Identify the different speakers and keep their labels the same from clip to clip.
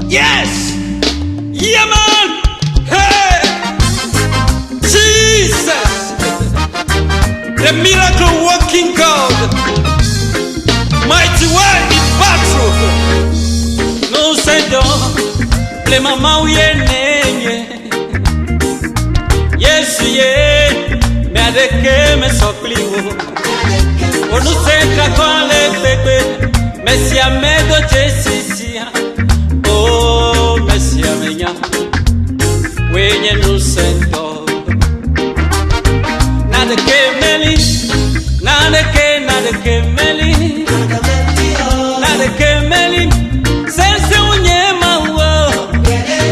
Speaker 1: Yes! Yeah, man! Hey! Jesus! The miracle working God! Mighty one in battle! No Senor, le mama uyenenye. Yes, yeah, me adeke me sopliwo. Onu sentra kwa le pepe, Messia medo jesisia. Oh, Messia menya, wenye no sento. Nada que meli, nada que meli, nada que meli. Sense unyema wo,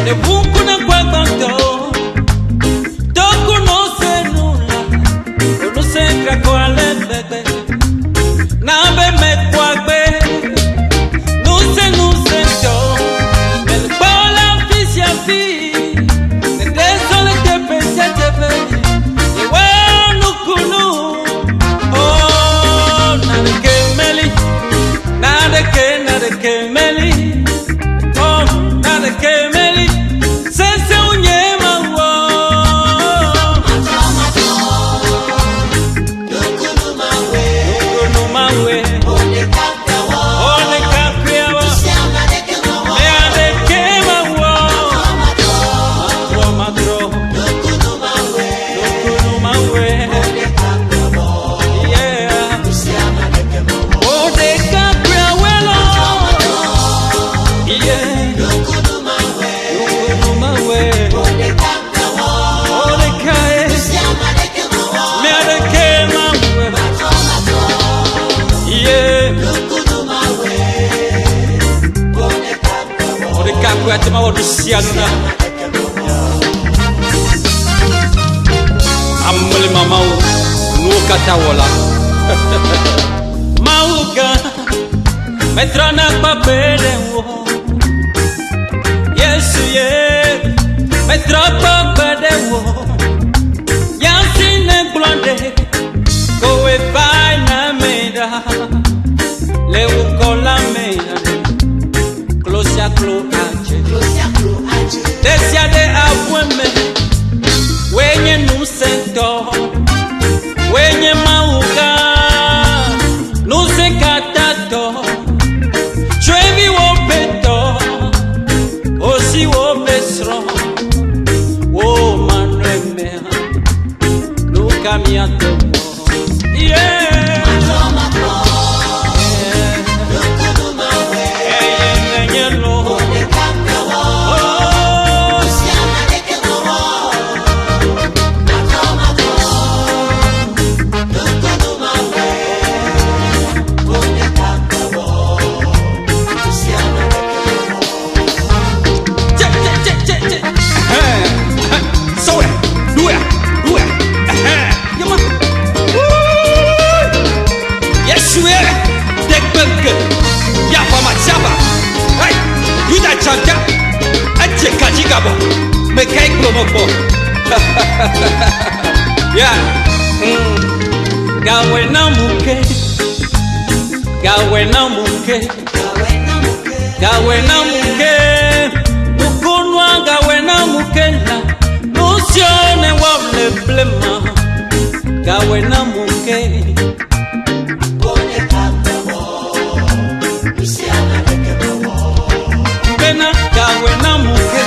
Speaker 1: de buku na kwa konto. Toku no senula, onu sentra kwa le pepe. Na be me kwa be. Tema wadusiana amule mamau nuka tawola mauga metrana papere wo Yesu ye metra papere wo yansine blonde go e vai na meda le ukola meda closia clo Desia de abueme, wenye nusento, wenye mauga, nusekatato, chwevi wopeto, osi wopesro, wo manweme, nukamiato, yeah. Chanja, ache kajigabo, me kai klomoko. Yeah, gawe na muke, ukunwa gawe na muke na, nusione wale blema, gawe na muke. Gawe na muke,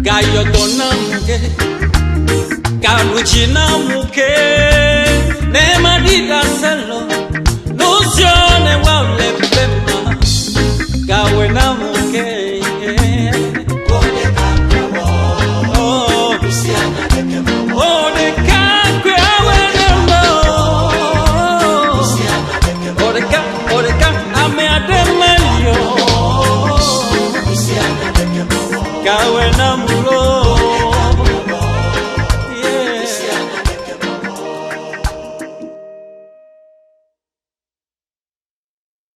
Speaker 1: gayo dona muke, galuchi na muke, ne madida selo, nusione wale pema, gawe na muke, oh, oh, de kakwe awe no, oh, de ka, ame ademelio. Gawe na